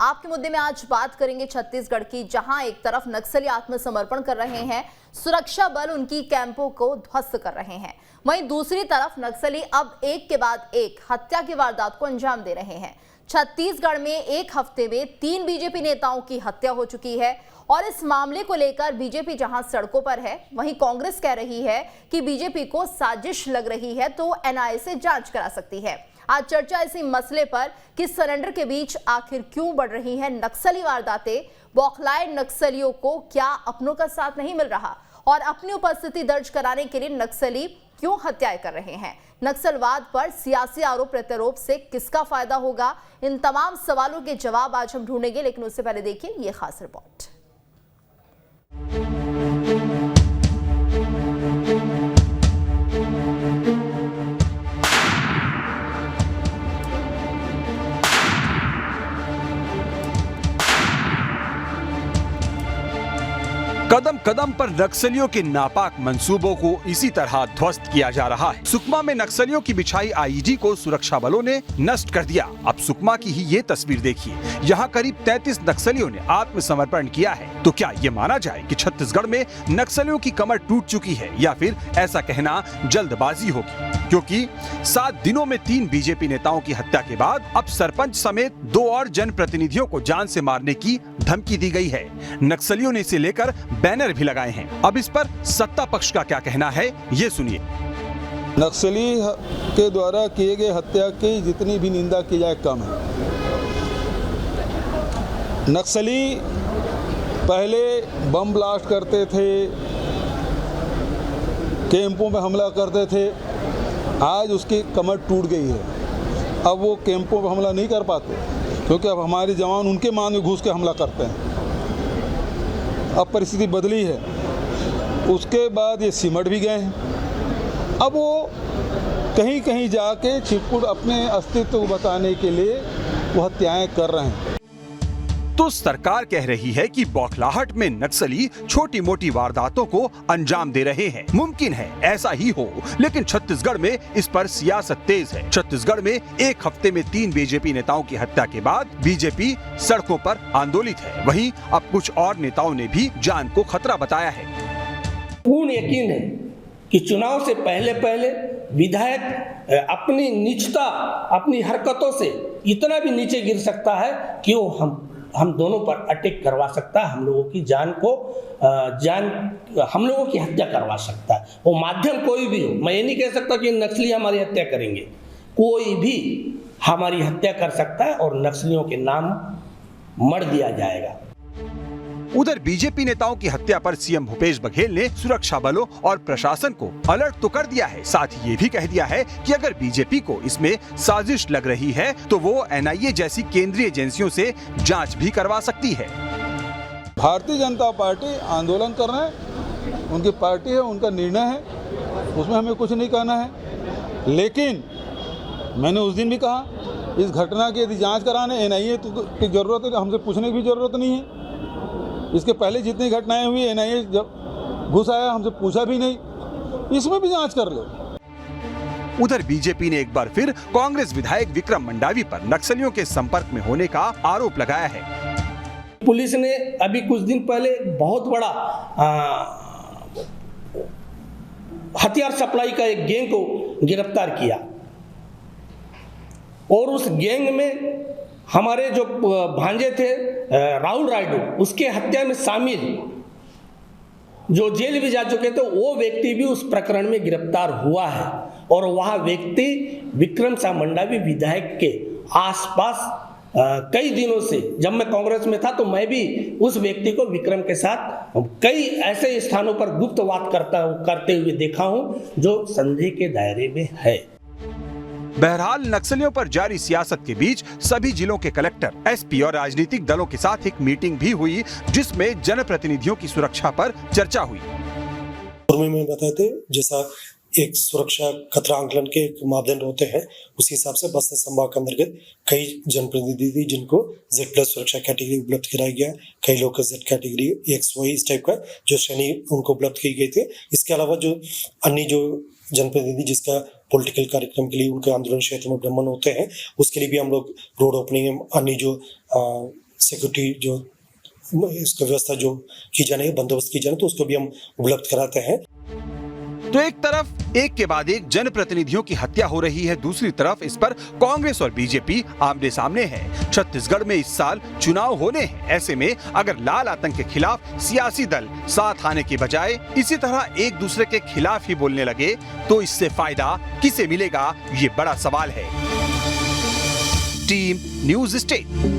आपके मुद्दे में आज बात करेंगे छत्तीसगढ़ की, जहां एक तरफ नक्सली आत्मसमर्पण कर रहे हैं, सुरक्षा बल उनकी कैंपों को ध्वस्त कर रहे हैं, वहीं दूसरी तरफ नक्सली अब एक के बाद एक हत्या की वारदात को अंजाम दे रहे हैं। छत्तीसगढ़ में एक हफ्ते में 3 बीजेपी नेताओं की हत्या हो चुकी है और इस मामले को लेकर बीजेपी जहां सड़कों पर है, वहीं कांग्रेस कह रही है कि बीजेपी को साजिश लग रही है तो एनआईए से जांच करा सकती है। आज चर्चा इसी मसले पर कि सरेंडर के बीच आखिर क्यों बढ़ रही हैं नक्सली वारदातें, बौखलाए नक्सलियों को क्या अपनों का साथ नहीं मिल रहा और अपनी उपस्थिति दर्ज कराने के लिए नक्सली क्यों हत्याएं कर रहे हैं, नक्सलवाद पर सियासी आरोप प्रत्यारोप से किसका फायदा होगा, इन तमाम सवालों के जवाब आज हम ढूंढेंगे। लेकिन उससे पहले देखिए ये खास रिपोर्ट। कदम कदम पर नक्सलियों के नापाक मंसूबों को इसी तरह ध्वस्त किया जा रहा है। सुकमा में नक्सलियों की बिछाई आईईडी को सुरक्षा बलों ने नष्ट कर दिया। अब सुकमा की ही ये तस्वीर देखिए, यहाँ करीब 33 नक्सलियों ने आत्मसमर्पण किया है। तो क्या ये माना जाए कि छत्तीसगढ़ में नक्सलियों की कमर टूट चुकी है, या फिर ऐसा कहना जल्दबाजी होगी? क्योंकि 7 दिनों में 3 बीजेपी नेताओं की हत्या के बाद अब सरपंच समेत 2 और जनप्रतिनिधियों को जान से मारने की धमकी दी गई है। नक्सलियों ने इसे लेकर बैनर भी लगाए हैं। अब इस पर सत्ता पक्ष का क्या कहना है, ये सुनिए। नक्सली के द्वारा किए गए हत्या की जितनी भी निंदा की जाए कम है। नक्सली पहले बम ब्लास्ट करते थे, कैंपों में हमला करते थे, आज उसकी कमर टूट गई है। अब वो कैंपों में हमला नहीं कर पाते क्योंकि अब हमारे जवान उनके मान में घुस के हमला करते हैं। अब परिस्थिति बदली है। उसके बाद ये सिमट भी गए हैं। अब वो कहीं कहीं जाके छिपकुट अपने अस्तित्व को बताने के लिए वो हत्याएं कर रहे हैं। तो सरकार कह रही है कि बौखलाहट में नक्सली छोटी मोटी वारदातों को अंजाम दे रहे हैं। मुमकिन है ऐसा ही हो, लेकिन छत्तीसगढ़ में इस पर सियासत तेज है। छत्तीसगढ़ में एक हफ्ते में 3 बीजेपी नेताओं की हत्या के बाद बीजेपी सड़कों पर आंदोलित है। वहीं अब कुछ और नेताओं ने भी जान को खतरा बताया है। पूर्ण यकीन है कि चुनाव से पहले विधायक अपनी नीचता, अपनी हरकतों से इतना भी नीचे गिर सकता है कि वो हम दोनों पर अटैक करवा सकता है, हम लोगों की हम लोगों की हत्या करवा सकता है। वो माध्यम कोई भी हो, मैं ये नहीं कह सकता कि नक्सली हमारी हत्या करेंगे, कोई भी हमारी हत्या कर सकता है और नक्सलियों के नाम मर दिया जाएगा। उधर बीजेपी नेताओं की हत्या पर सीएम भूपेश बघेल ने सुरक्षा बलों और प्रशासन को अलर्ट तो कर दिया है, साथ ही ये भी कह दिया है कि अगर बीजेपी को इसमें साजिश लग रही है तो वो एनआईए जैसी केंद्रीय एजेंसियों से जांच भी करवा सकती है। भारतीय जनता पार्टी आंदोलन कर रहे हैं, उनकी पार्टी है, उनका निर्णय है, उसमें हमें कुछ नहीं कहना है। लेकिन मैंने उस दिन भी कहा, इस घटना की यदि जाँच कराने एनआईए की जरूरत है, हमसे पूछने की भी जरूरत नहीं है। इसके पहले जितनी घटनाएं हुई एनआईए जब घुस आया, हमसे पूछा भी नहीं, इसमें भी जांच कर लो। उधर बीजेपी ने एक बार फिर कांग्रेस विधायक विक्रम मंडावी पर नक्सलियों के संपर्क में होने का आरोप लगाया है। पुलिस ने अभी कुछ दिन पहले बहुत बड़ा हथियार सप्लाई का एक गैंग को गिरफ्तार किया और उस गैंग में हमारे जो भांजे थे राहुल रायडू, उसके हत्या में शामिल जो जेल भी जा चुके थे, वो व्यक्ति भी उस प्रकरण में गिरफ्तार हुआ है और वह व्यक्ति विक्रम सा मंडावी विधायक के आसपास कई दिनों से, जब मैं कांग्रेस में था तो मैं भी उस व्यक्ति को विक्रम के साथ कई ऐसे स्थानों पर गुप्तवाद करते हुए देखा हूं जो संदेह के दायरे में है। बहरहाल नक्सलियों पर जारी सियासत के बीच सभी जिलों के कलेक्टर, एसपी और राजनीतिक दलों के साथ एक मीटिंग भी हुई, जिसमें जनप्रतिनिधियों की सुरक्षा पर चर्चा हुई। में बताए थे जैसा एक सुरक्षा खतरा आंकलन के मापदंड होते हैं, उसी हिसाब से बस्तर संभाग के अंतर्गत कई जनप्रतिनिधि जिनको Z+ सुरक्षा कैटेगरी उपलब्ध कराया गया, कई लोग Z कैटेगरी XY इस टाइप का जो श्रेणी उनको उपलब्ध की गई थी। इसके अलावा जो अन्य जो जनप्रतिनिधि जिसका पॉलिटिकल कार्यक्रम के लिए उनके आंदोलन क्षेत्र में भ्रमण होते हैं, उसके लिए भी हम लोग रोड ओपनिंग, अन्य जो सिक्योरिटी जो इसका व्यवस्था जो की जानी है, बंदोबस्त की जाए, तो उसको भी हम उपलब्ध कराते हैं। तो एक तरफ एक के बाद एक जनप्रतिनिधियों की हत्या हो रही है, दूसरी तरफ इस पर कांग्रेस और बीजेपी आमने सामने है। छत्तीसगढ़ में इस साल चुनाव होने हैं। ऐसे में अगर लाल आतंक के खिलाफ सियासी दल साथ आने के बजाय इसी तरह एक दूसरे के खिलाफ ही बोलने लगे तो इससे फायदा किसे मिलेगा, ये बड़ा सवाल है। Team news state.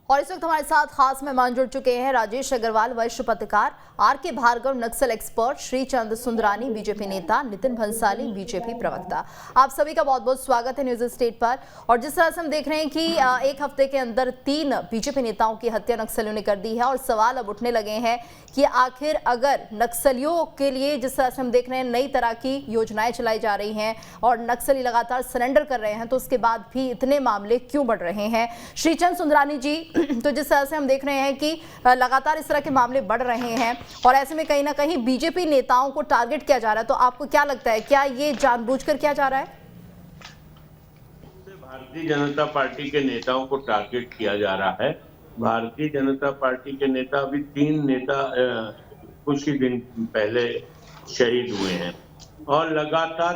और इस वक्त हमारे साथ खास मेहमान जुड़ चुके हैं राजेश अग्रवाल, वरिष्ठ पत्रकार, आर.के. भार्गव, नक्सल एक्सपर्ट, श्रीचंद सुंदरानी, बीजेपी नेता, नितिन भंसाली, बीजेपी प्रवक्ता। आप सभी का बहुत बहुत स्वागत है न्यूज स्टेट पर। और जिस तरह से हम देख रहे हैं कि एक हफ्ते के अंदर 3 बीजेपी नेताओं की हत्या नक्सलियों ने कर दी है और सवाल अब उठने लगे हैं कि आखिर अगर नक्सलियों के लिए जिस तरह से हम देख रहे हैं नई तरह की योजनाएं चलाई जा रही हैं और नक्सली लगातार सरेंडर कर रहे हैं, तो उसके बाद भी इतने मामले क्यों बढ़ रहे हैं? श्रीचंद सुंदरानी जी, तो जिस तरह से हम देख रहे हैं कि लगातार इस तरह के मामले बढ़ रहे हैं और ऐसे में कहीं ना कहीं बीजेपी नेताओं को टारगेट किया जा रहा है, तो आपको क्या लगता है, क्या ये जानबूझकर किया जा रहा है? भारतीय जनता पार्टी के नेताओं को टारगेट किया जा रहा है। भारतीय जनता पार्टी के नेता, अभी 3 नेता कुछ ही दिन पहले शहीद हुए हैं और लगातार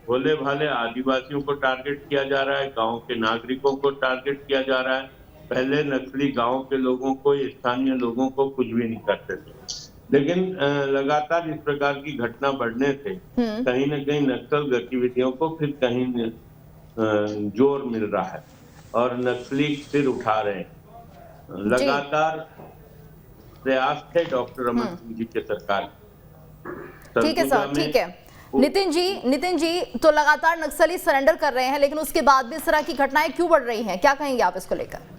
भोले भाले आदिवासियों को टारगेट किया जा रहा है, गांव के नागरिकों को टारगेट किया जा रहा है। पहले नक्सली गांव के लोगों को, स्थानीय लोगों को कुछ भी नहीं करते थे, लेकिन लगातार इस प्रकार की घटना बढ़ने से कहीं न कहीं नक्सल गतिविधियों को फिर कहीं जोर मिल रहा है और नक्सली सिर उठा रहे हैं। लगातार प्रयास थे डॉक्टर रमन सिंह जी के सरकार। ठीक है सर, ठीक है। नितिन जी, तो लगातार नक्सली सरेंडर कर रहे हैं, लेकिन उसके बाद भी इस तरह की घटनाएं क्यों बढ़ रही हैं? क्या कहेंगे आप इसको लेकर?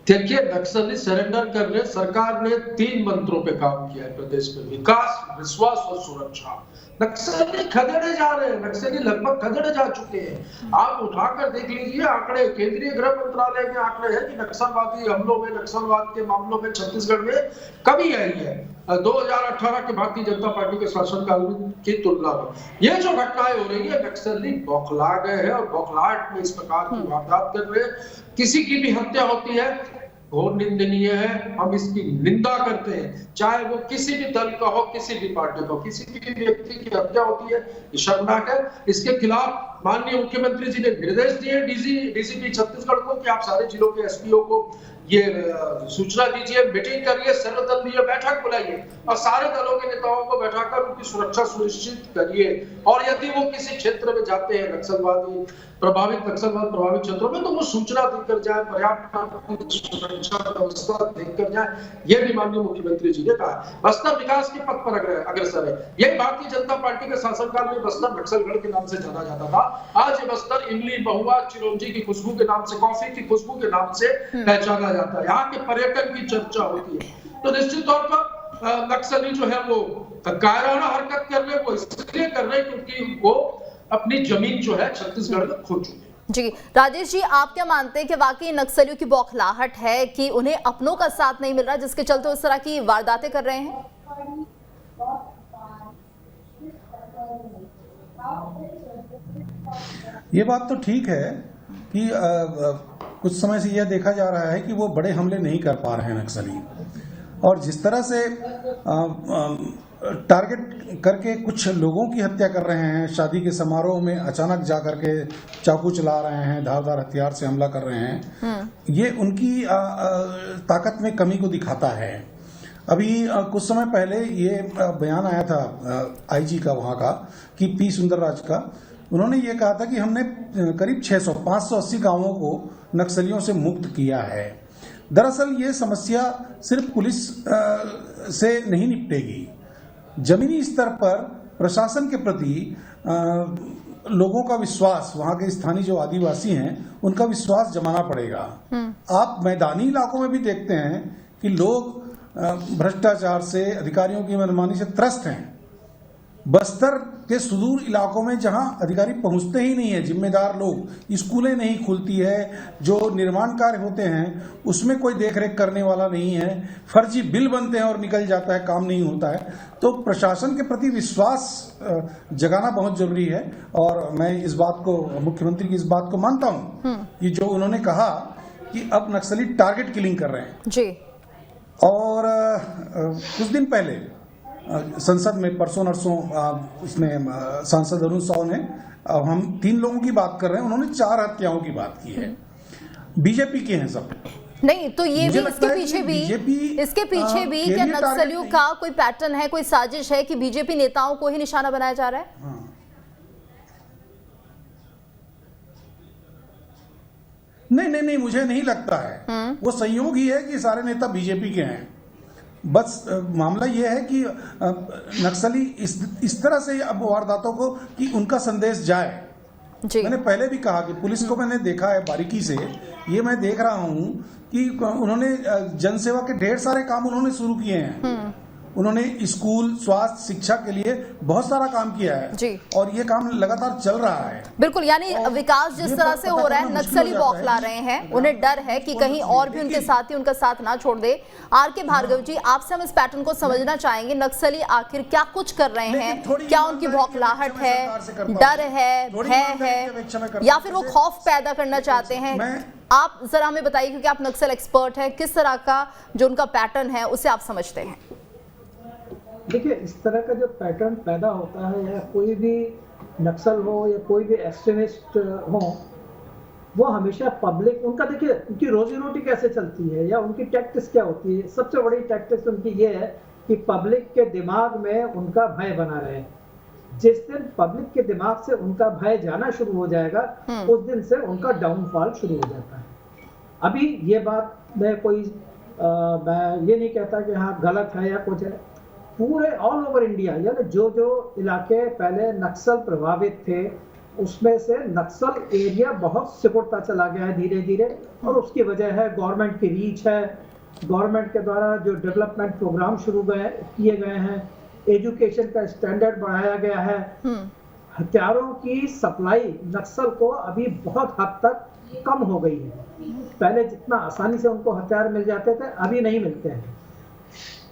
देखिए, नक्सली सरेंडर कर रहे, सरकार ने 3 मंत्रों पे काम किया है प्रदेश में: विकास, विश्वास और सुरक्षा। नक्सली खदेड़े जा रहे हैं, नक्सली लगभग खदेड़े जा चुके हैं। आप उठाकर देख लीजिए आंकड़े, केंद्रीय गृह मंत्रालय के आंकड़े हैं कि नक्सलवादी हमलों में, नक्सलवाद के मामलों में छत्तीसगढ़ में कमी आई है 2018 के भारतीय जनता पार्टी के शासनकाल की तुलना में। ये जो घटनाएं हो रही है, नक्सली बौखला गए हैं और बौखलाहट में इस प्रकार की वारदात कर रहे हैं। किसी की भी हत्या होती है, घोर निंदनीय है, हम इसकी निंदा करते हैं, चाहे वो किसी भी दल का हो, किसी भी पार्टी का हो। किसी भी व्यक्ति की हत्या होती है, ये शर्मनाक है। इसके खिलाफ माननीय मुख्यमंत्री जी ने निर्देश दिए डीसीपी छत्तीसगढ़ को कि आप सारे जिलों के एसपीओ को ये सूचना दीजिए, मीटिंग करिए, सर्वदल लिए बैठक बुलाइए और सारे दलों के नेताओं को बैठाकर उनकी सुरक्षा सुनिश्चित करिए। और यदि वो किसी क्षेत्र में जाते हैं नक्सलवाद प्रभावित क्षेत्रों में, तो वो सूचना देकर जाए, पर्याप्त सुरक्षा व्यवस्था देकर जाए। ये भी माननीय मुख्यमंत्री जी ने कहा। बस्तर विकास के पथ पर अग्रसर है। यही भारतीय जनता पार्टी के शासनकाल में बस्तर नक्सलगढ़ के नाम से जाना जाता था। आज ये बस्तर इमली, महुआ, चिरौंजी की खुशबू के नाम से, कॉफी की खुशबू के नाम से पहचाना जाता है। यहाँ के पर्यटन की चर्चा होती है। तो निश्चित तौर पर नक्सली जो है वो कायराना हरकत कर रहे, वो इसलिए कर रहे क्योंकि वो अपनी जमीन जो है छत्तीसगढ़ में खो चुके हैं। जी राजेश जी, आप क्या मानते हैं कि वाकई नक्सलियों की बौखलाहट है कि उन्हें अपनों का साथ नहीं मिल रहा, जिसके चलते इस तरह की वारदातें कर रहे हैं? ये बात तो ठीक है कि कुछ समय से यह देखा जा रहा है कि वो बड़े हमले नहीं कर पा रहे हैं नक्सली, और जिस तरह से टारगेट करके कुछ लोगों की हत्या कर रहे हैं, शादी के समारोह में अचानक जा करके चाकू चला रहे हैं, धारदार हथियार से हमला कर रहे हैं, ये उनकी ताकत में कमी को दिखाता है। अभी कुछ समय पहले ये बयान आया था आईजी का वहाँ का कि पी सुंदरराज का, उन्होंने ये कहा था कि हमने करीब 580 गांवों को नक्सलियों से मुक्त किया है। दरअसल ये समस्या सिर्फ पुलिस से नहीं निपटेगी, जमीनी स्तर पर प्रशासन के प्रति लोगों का विश्वास, वहाँ के स्थानीय जो आदिवासी हैं उनका विश्वास जमाना पड़ेगा। आप मैदानी इलाकों में भी देखते हैं कि लोग भ्रष्टाचार से, अधिकारियों की मनमानी से त्रस्त हैं। बस्तर के सुदूर इलाकों में जहां अधिकारी पहुंचते ही नहीं है, जिम्मेदार लोग, स्कूलें नहीं खुलती है, जो निर्माण कार्य होते हैं उसमें कोई देखरेख करने वाला नहीं है, फर्जी बिल बनते हैं और निकल जाता है, काम नहीं होता है, तो प्रशासन के प्रति विश्वास जगाना बहुत जरूरी है। और मैं इस बात को, मुख्यमंत्री की इस बात को मानता हूं कि जो उन्होंने कहा कि अब नक्सली टारगेट किलिंग कर रहे हैं जी। और कुछ दिन पहले संसद में परसों नरसों इसमें सांसद अरुण साव ने, अब हम 3 लोगों की बात कर रहे हैं, उन्होंने 4 हत्याओं की बात की है। बीजेपी के हैं सब। नहीं तो ये भी इसके पीछे भी क्या नक्सलियों का कोई पैटर्न है, कोई साजिश है कि बीजेपी नेताओं को ही निशाना बनाया जा रहा है? हाँ। नहीं, मुझे नहीं लगता है। वो संयोग ही है कि सारे नेता बीजेपी के हैं। बस मामला ये है कि नक्सली इस तरह से अब वारदातों को कि उनका संदेश जाए। मैंने पहले भी कहा कि पुलिस को मैंने देखा है बारीकी से, ये मैं देख रहा हूं कि उन्होंने जनसेवा के ढेर सारे काम उन्होंने शुरू किए हैं। उन्होंने स्कूल, स्वास्थ्य, शिक्षा के लिए बहुत सारा काम किया है जी। और ये काम लगातार चल रहा है। बिल्कुल, यानी विकास जिस तरह से हो रहा है, नक्सली बौखला रहे हैं, उन्हें डर है कि कहीं और भी उनके साथी उनका साथ ना छोड़ दे। आर.के. भार्गव जी, आपसे हम इस पैटर्न को समझना चाहेंगे, नक्सली आखिर क्या कुछ कर रहे हैं? क्या उनकी बौखलाहट है, डर है, भय है, या फिर वो खौफ पैदा करना चाहते हैं? आप जरा हमें बताइए, क्योंकि आप नक्सल एक्सपर्ट हैं, किस तरह का जो उनका पैटर्न है उसे आप समझते हैं? देखिए, इस तरह का जो पैटर्न पैदा होता है, या कोई भी नक्सल हो या कोई भी एक्सट्रीमिस्ट हो, वो हमेशा पब्लिक, उनका देखिए उनकी रोजी रोटी कैसे चलती है या उनकी टैक्टिक्स क्या होती है। सबसे बड़ी टैक्टिक्स उनकी ये है कि पब्लिक के दिमाग में उनका भय बना रहे। जिस दिन पब्लिक के दिमाग से उनका भय जाना शुरू हो जाएगा, उस दिन से उनका डाउनफॉल शुरू हो जाता है। अभी ये बात मैं ये नहीं कहता कि हाँ गलत है या कुछ है। पूरे ऑल ओवर इंडिया, यानी जो इलाके पहले नक्सल प्रभावित थे, उसमें से नक्सल एरिया बहुत सिकुड़ता चला गया है धीरे धीरे। और उसकी वजह है गवर्नमेंट की रीच है, गवर्नमेंट के द्वारा जो डेवलपमेंट प्रोग्राम शुरू किए गए हैं, एजुकेशन का स्टैंडर्ड बढ़ाया गया है। हथियारों की सप्लाई नक्सल को अभी बहुत हद तक कम हो गई है। पहले जितना आसानी से उनको हथियार मिल जाते थे, अभी नहीं मिलते हैं।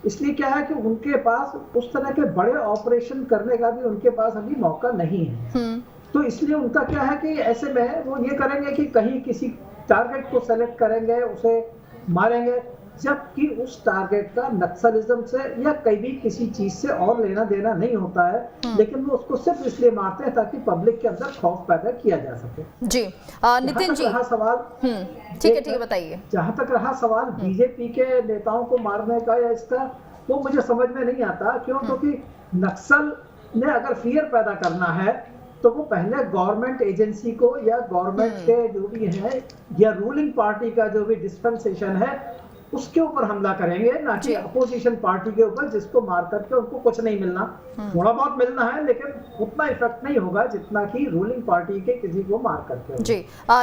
इसलिए क्या है कि उनके पास उस तरह के बड़े ऑपरेशन करने का भी उनके पास अभी मौका नहीं है। तो इसलिए उनका क्या है कि ऐसे में वो ये करेंगे कि कहीं किसी टारगेट को सेलेक्ट करेंगे, उसे मारेंगे, जबकि उस टारगेट का नक्सलिज्म से या कहीं भी किसी चीज से और लेना देना नहीं होता है, लेकिन वो उसको सिर्फ इसलिए मारते हैं ताकि पब्लिक के अंदर खौफ पैदा किया जा सके। जी नितिन जी, रहा सवाल, ठीक है बताइए। जहां तक रहा सवाल बीजेपी के नेताओं को मारने का या इसका, वो मुझे समझ में नहीं आता। क्यों? क्योंकि नक्सल ने अगर फियर पैदा करना है तो वो पहले गवर्नमेंट एजेंसी को या गवर्नमेंट के जो भी है या रूलिंग पार्टी का जो भी डिस्पेंसेशन है उसके ऊपर हमला करेंगे, ना कि अपोजिशन पार्टी के ऊपर, जिसको मार करके उनको कुछ नहीं मिलना। थोड़ा बहुत मिलना है, लेकिन उतना इफेक्ट नहीं होगा जितना कि रूलिंग पार्टी के किसी को मार करके। जी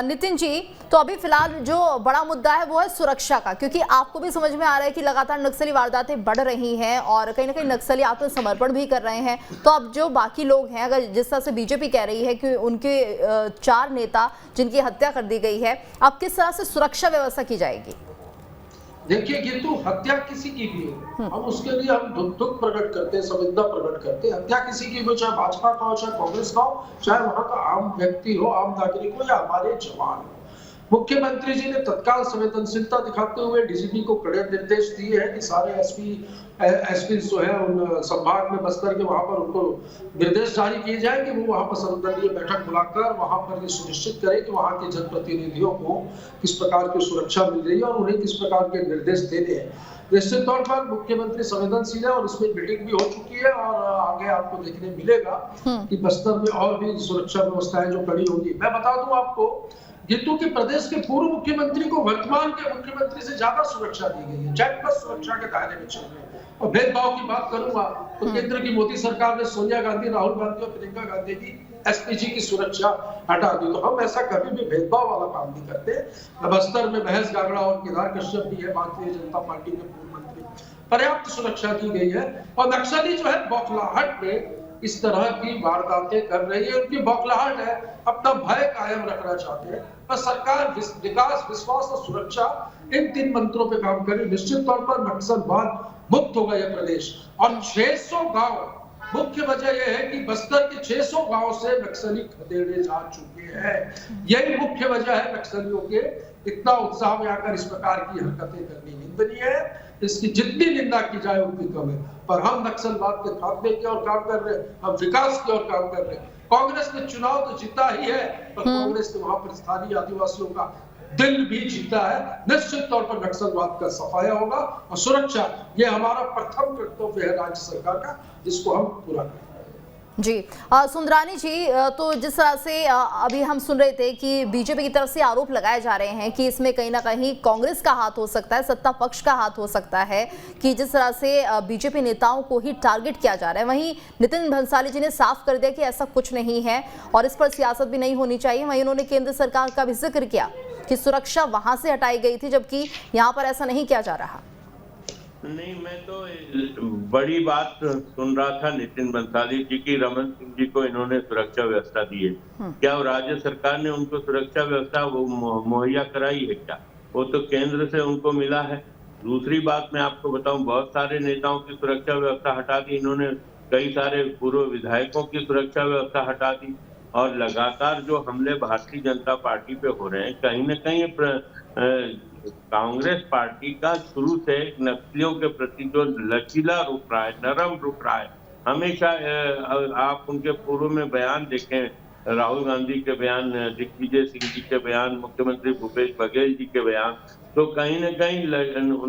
नितिन जी, तो अभी फिलहाल जो बड़ा मुद्दा है वो है सुरक्षा का, क्योंकि आपको भी समझ में आ रहा है कि लगातार नक्सली वारदातें बढ़ रही हैं और कहीं ना कहीं नक्सली आत्मसमर्पण भी कर रहे हैं। तो अब जो बाकी लोग हैं, अगर जिस तरह से बीजेपी कह रही है कि उनके 4 नेता जिनकी हत्या कर दी गई है, अब किस तरह से सुरक्षा व्यवस्था की जाएगी? देखिए, ये तो हत्या किसी की भी हो, हम उसके लिए हम दुख प्रकट करते हैं, संवेदना प्रकट करते हैं। हत्या किसी की भी, चाहे भाजपा का हो, चाहे कांग्रेस का हो, चाहे वहां का आम व्यक्ति हो, आम नागरिक हो, या हमारे जवान हो। मुख्यमंत्री जी ने तत्काल संवेदनशीलता दिखाते हुए डीजीपी को कड़े निर्देश दिए हैं कि सारे एसपी जो है उन संभाग में बस्तर के, वहां पर उनको निर्देश जारी किए जाए कि वो वहां पर सर्वदलीय बैठक बुलाकर वहां पर ये सुनिश्चित करें कि वहां के जनप्रतिनिधियों को किस प्रकार की सुरक्षा मिल रही है और उन्हें किस प्रकार के निर्देश देने हैं। निश्चित तौर पर मुख्यमंत्री संवेदनशील है और इसमें मीटिंग भी हो चुकी है और आगे आपको देखने मिलेगा कि बस्तर में और भी सुरक्षा व्यवस्थाएं जो कड़ी होगी। मैं बता दूं आपको, जितू के प्रदेश के पूर्व मुख्यमंत्री को वर्तमान के मुख्यमंत्री से ज्यादा सुरक्षा दी गई है, जेड प्लस सुरक्षा के दायरे में चल रहे हैं। और भेदभाव की बात करूंगा तो केंद्र की मोदी सरकार ने सोनिया गांधी, राहुल गांधी और प्रियंका गांधी की एसपीजी की सुरक्षा हटा दी। तो हम ऐसा कभी भी भेदभाव वाला काम नहीं करते। बस्तर में महेश गागड़ा और केदार कश्यप भी है, भारतीय जनता पार्टी के पूर्व मंत्री। पर्याप्त सुरक्षा की गई है और नक्सली जो है बौखलाहट में इस तरह की वारदातें कर रही है। उनकी बौखलाहट है, अपना भय कायम रखना चाहते हैं। पर सरकार विकास, विश्वास और सुरक्षा इन 3 मंत्रों पे काम करे। निश्चित तौर पर नक्सलवाद मुक्त होगा यह प्रदेश। और 600 गांव, मुख्य वजह यह है कि बस्तर के 600 गांव से नक्सली खदेड़े जा चुके हैं। यही मुख्य वजह है नक्सलियों के इतना उत्साह में आकर इस प्रकार की हरकतें करनी निंदनीय है। इसकी जितनी निंदा की जाए उतनी कम है। पर हम नक्सलवाद के खात्मे की ओर काम कर रहे हैं, हम विकास की ओर काम कर रहे हैं। कांग्रेस ने चुनाव तो जीता ही है, पर कांग्रेस ने वहां पर स्थानीय आदिवासियों का दिल भी जीता है। निश्चित तौर पर नक्सलवाद का सफाया होगा और सुरक्षा, ये हमारा प्रथम कर्तव्य है राज्य सरकार का, जिसको हम पूरा करें। जी सुंदरानी जी, तो जिस तरह से अभी हम सुन रहे थे कि बीजेपी की तरफ से आरोप लगाए जा रहे हैं कि इसमें कहीं ना कहीं कांग्रेस का हाथ हो सकता है, सत्ता पक्ष का हाथ हो सकता है, कि जिस तरह से बीजेपी नेताओं को ही टारगेट किया जा रहा है। वहीं नितिन भंसाली जी ने साफ कर दिया कि ऐसा कुछ नहीं है और इस पर सियासत भी नहीं होनी चाहिए। वहीं उन्होंने केंद्र सरकार का भी जिक्र किया कि सुरक्षा वहां से हटाई गई थी, जबकि यहाँ पर ऐसा नहीं किया जा रहा। नहीं, मैं तो बड़ी बात सुन रहा था नितिन भंसाली जी की, रमन सिंह जी को इन्होंने सुरक्षा व्यवस्था दी है। क्या राज्य सरकार ने उनको सुरक्षा व्यवस्था वो मुहैया कराई है क्या? वो तो केंद्र से उनको मिला है। दूसरी बात मैं आपको बताऊं, बहुत सारे नेताओं की सुरक्षा व्यवस्था हटा दी इन्होंने, कई सारे पूर्व विधायकों की सुरक्षा व्यवस्था हटा दी। और लगातार जो हमले भारतीय जनता पार्टी पे हो रहे हैं, कहीं न कहीं कांग्रेस पार्टी का शुरू से नक्सलियों के प्रति जो लचीला रुख रहा है, नरम रुख रहा है, हमेशा आप उनके पूर्व में बयान देखें, राहुल गांधी के बयान, दिग्विजय सिंह जी के बयान, मुख्यमंत्री भूपेश बघेल जी के बयान, तो कहीं न कहीं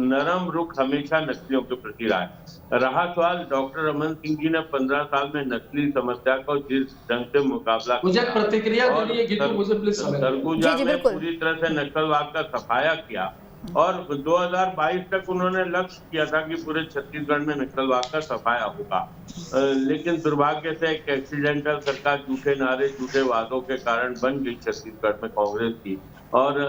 नरम रुख हमेशा नक्सलियों के प्रति रहा है। रहा सवाल, डॉक्टर रमन सिंह जी ने 15 साल में नक्सली समस्या को जिस ढंग से मुकाबला, मुझे प्रतिक्रिया देनी है, मुझे प्लीज समय सरगुजा में पूरी तरह से नक्सलवाद का सफाया किया और 2022 तक उन्होंने लक्ष्य किया था कि पूरे छत्तीसगढ़ में नक्सलवाद का सफाया होगा। लेकिन दुर्भाग्य से एक एक्सीडेंटल सरकार झूठे नारे, झूठे वादों के कारण बन गई छत्तीसगढ़ में कांग्रेस की। और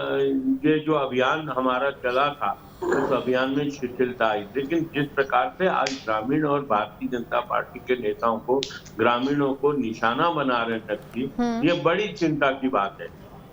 ये जो अभियान हमारा चला था, उस अभियान में शिथिलता आई। लेकिन जिस प्रकार से आज ग्रामीण और भारतीय जनता पार्टी के नेताओं को, ग्रामीणों को निशाना बना रहे नक्सली, ये बड़ी चिंता की बात है।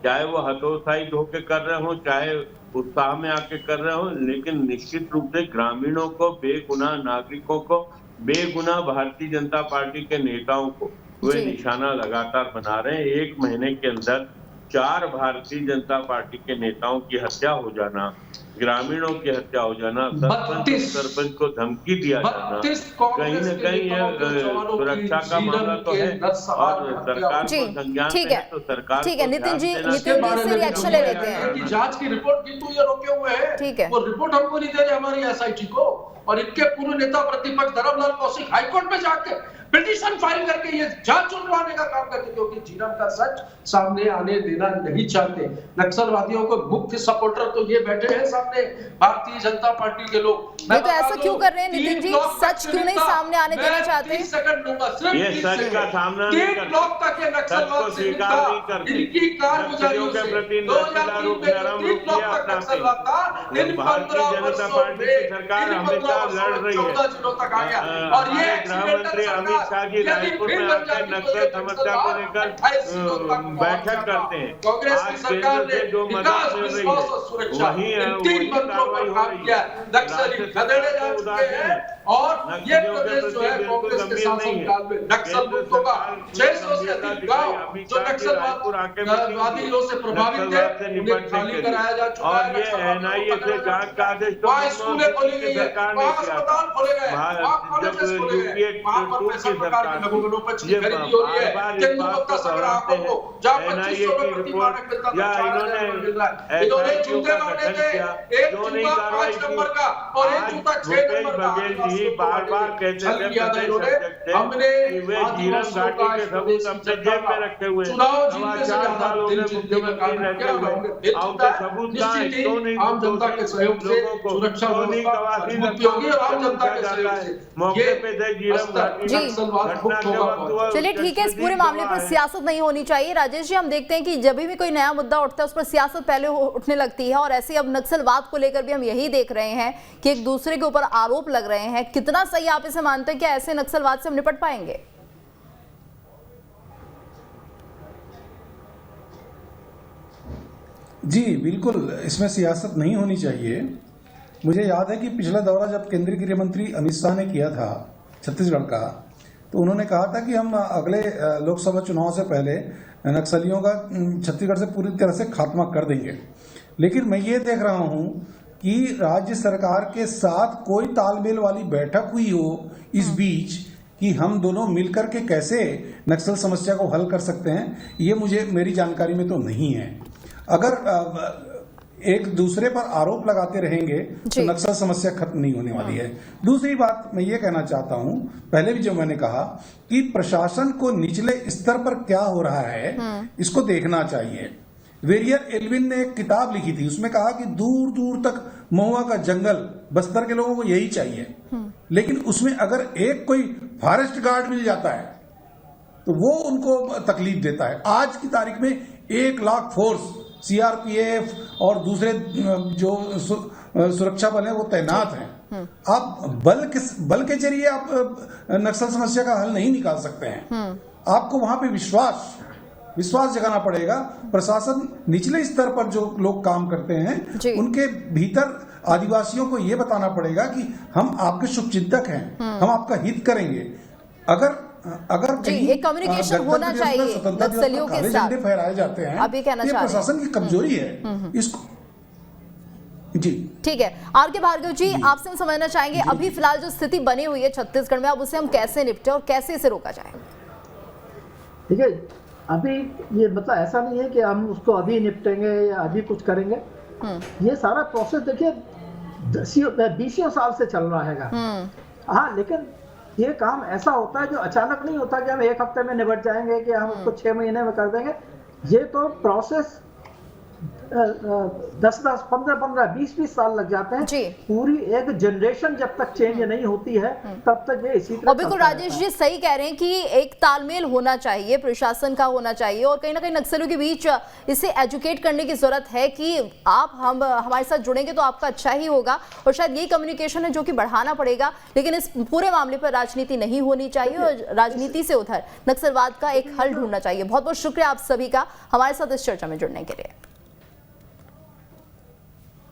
चाहे वो हतोत्साहित होकर कर रहे हो, चाहे उत्साह में आके कर रहे हो, लेकिन निश्चित रूप से ग्रामीणों को, बेगुनाह नागरिकों को, बेगुनाह भारतीय जनता पार्टी के नेताओं को वे निशाना लगातार बना रहे हैं। 1 महीने के अंदर 4 भारतीय जनता पार्टी के नेताओं की हत्या हो जाना, ग्रामीणों की हत्या हो जाना, सरपंच को धमकी दिया जाना, कहीं न कहीं सुरक्षा का मामला तो है और सरकार को संज्ञान में है, तो सरकार ठीक है। नितिन जी से रिएक्शन ले लेते हैं कि जांच की रिपोर्ट किंतु ये रोके हुए हैं। ठीक है, वो रिपोर्ट हमको नहीं दे रहे हमारी एसआईटी को। और इनके पूर्व नेता प्रतिपक्ष धर्मलाल कौशिक हाईकोर्ट में जाके पिटीशन फाइल करके ये जांच उलझाने का काम करते, क्योंकि झीरम का सच सामने आने देना नहीं चाहते। नक्सलवादियों को मुख्य सपोर्टर तो ये बैठे हैं सामने, भारतीय जनता पार्टी के लोग। ये तो ऐसा क्यों कर रहे हैं नितिन जी? सच क्यों नहीं सामने आने देना चाहते? 30 सेकंड दूंगा, सिर्फ ये सच का सामना नहीं करते, 3 ब्लॉक तक ये नक्सलवाद से स्वीकार नहीं करते। इनकी कारगुजारियों से 2003 में 3 ब्लॉक तक नक्सलवाद था। इन 15 वर्षों में सरकार हमेशा लड़ रही है। 14 जिलों तक आ गया। और ये गृहमंत्री अमित शाह जी रायपुर में आकर नक्सल समस्या को लेकर बैठक करते हैं। कांग्रेस की सरकार ने जो विकास, विश्वास और सुरक्षा इन 3 मंत्रों पर काम किया। नक्सली खदेड़े जा चुके हैं और ये प्रदेश जो है कांग्रेस के शासन काल में नक्सल मुक्त होगा। 600 से अधिक गांव जो नक्सलवादियों से प्रभावित थे, उन्हें खाली कराया जा चुका है। और ये एनआईए से जांच का आदेश तो स्कूलें खोली गई है, अस्पताल खोले गए, कॉलेजेस खोले गए, वहां पर पैसा प्रकार की लघुमनोपज की खरीदी हो रही है। तेंदुपत्ता संग्राहकों को जहां 2500 रुपए प्रति मानक मिलता था, 4000 मिल रहा है। इन्होंने जूते बांटे थे, एक जूता 5 नंबर का और एक जूता 6 नंबर का। बार-बार कहते थे हमने वे जीरम घाटी के सबूत अपने जेब में रखे हुए हैं। चुनाव जीतने से ज्यादा दिल जीतने का काम रहते हुए उनका सबूत आम जनता के सहयोग से सुरक्षा व्यवस्था मजबूत होगी और आम जनता के सहयोग से मौके पे जीरम घाटी। चलिए ठीक है, इस पूरे मामले पर सियासत नहीं होनी चाहिए। राजेश जी, हम देखते हैं कि जब भी कोई नया मुद्दा उठता है उस पर सियासत पहले उठने लगती है और ऐसे अब नक्सलवाद को लेकर भी हम यही देख रहे हैं कि एक दूसरे के ऊपर आरोप लग रहे हैं। कितना सही आप इसे मानते हैं कि ऐसे नक्सलवाद से हम निपट पाएंगे? जी बिल्कुल, इसमें सियासत नहीं होनी चाहिए। मुझे याद है कि पिछला दौरा जब केंद्रीय गृह मंत्री अमित शाह ने किया था छत्तीसगढ़ का, तो उन्होंने कहा था कि हम अगले लोकसभा चुनाव से पहले नक्सलियों का छत्तीसगढ़ से पूरी तरह से खात्मा कर देंगे। लेकिन मैं ये देख रहा हूँ कि राज्य सरकार के साथ कोई तालमेल वाली बैठक हुई हो इस बीच कि हम दोनों मिलकर के कैसे नक्सल समस्या को हल कर सकते हैं, ये मेरी जानकारी में तो नहीं है। अगर एक दूसरे पर आरोप लगाते रहेंगे तो नक्सल समस्या खत्म नहीं होने वाली है। दूसरी बात मैं ये कहना चाहता हूं, पहले भी जो मैंने कहा कि प्रशासन को निचले स्तर पर क्या हो रहा है इसको देखना चाहिए। वेरियर एल्विन ने एक किताब लिखी थी, उसमें कहा कि दूर दूर तक महुआ का जंगल बस्तर के लोगों को यही चाहिए, लेकिन उसमें अगर एक कोई फॉरेस्ट गार्ड मिल जाता है तो वो उनको तकलीफ देता है। आज की तारीख में 1 लाख फोर्स सीआरपीएफ और दूसरे जो सुरक्षा बल है वो तैनात हैं। आप बल के जरिए आप नक्सल समस्या का हल नहीं निकाल सकते हैं। आपको वहां पे विश्वास जगाना पड़ेगा। प्रशासन निचले स्तर पर जो लोग काम करते हैं उनके भीतर आदिवासियों को ये बताना पड़ेगा कि हम आपके शुभचिंतक हैं, हम आपका हित करेंगे। अगर कहीं एक कम्युनिकेशन होना चाहिए नक्सलियों के साथ, फहराए जाते हैं, आप ये कहना चाह रहे हैं प्रशासन की कमजोरी है इसको। जी ठीक है। आर.के. भार्गव जी, आपसे हम समझना चाहेंगे अभी फिलहाल जो स्थिति बनी हुई है छत्तीसगढ़ में, अब उसे हम कैसे निपटे और कैसे इसे रोका जाए? ठीक है, अभी ये मतलब ऐसा नहीं है कि हम उसको अभी निपटेंगे या अभी कुछ करेंगे। ये सारा प्रोसेस देखिए 20 साल से चल रहा है। हाँ, लेकिन ये काम ऐसा होता है जो अचानक नहीं होता कि हम 1 हफ्ते में निपट जाएंगे कि हम उसको 6 महीने में कर देंगे। ये तो प्रोसेस 10-10, 15-15, 20-20 साल लग जाते हैं। जी। पूरी एक जनरेशन जब तक चेंज नहीं होती है तब तक ये इसी तरह। बिल्कुल राजेश जी सही कह रहे हैं कि एक तालमेल होना चाहिए, प्रशासन का होना चाहिए और कहीं ना कहीं नक्सलियों के बीच इसे एजुकेट करने की जरूरत है कि आप हमारे साथ जुड़ेंगे तो आपका अच्छा ही होगा, और शायद यही कम्युनिकेशन है जो कि बढ़ाना पड़ेगा। लेकिन इस पूरे मामले पर राजनीति नहीं होनी चाहिए और राजनीति से उधर नक्सलवाद का एक हल ढूंढना चाहिए। बहुत बहुत शुक्रिया आप सभी का हमारे साथ इस चर्चा में जुड़ने के लिए।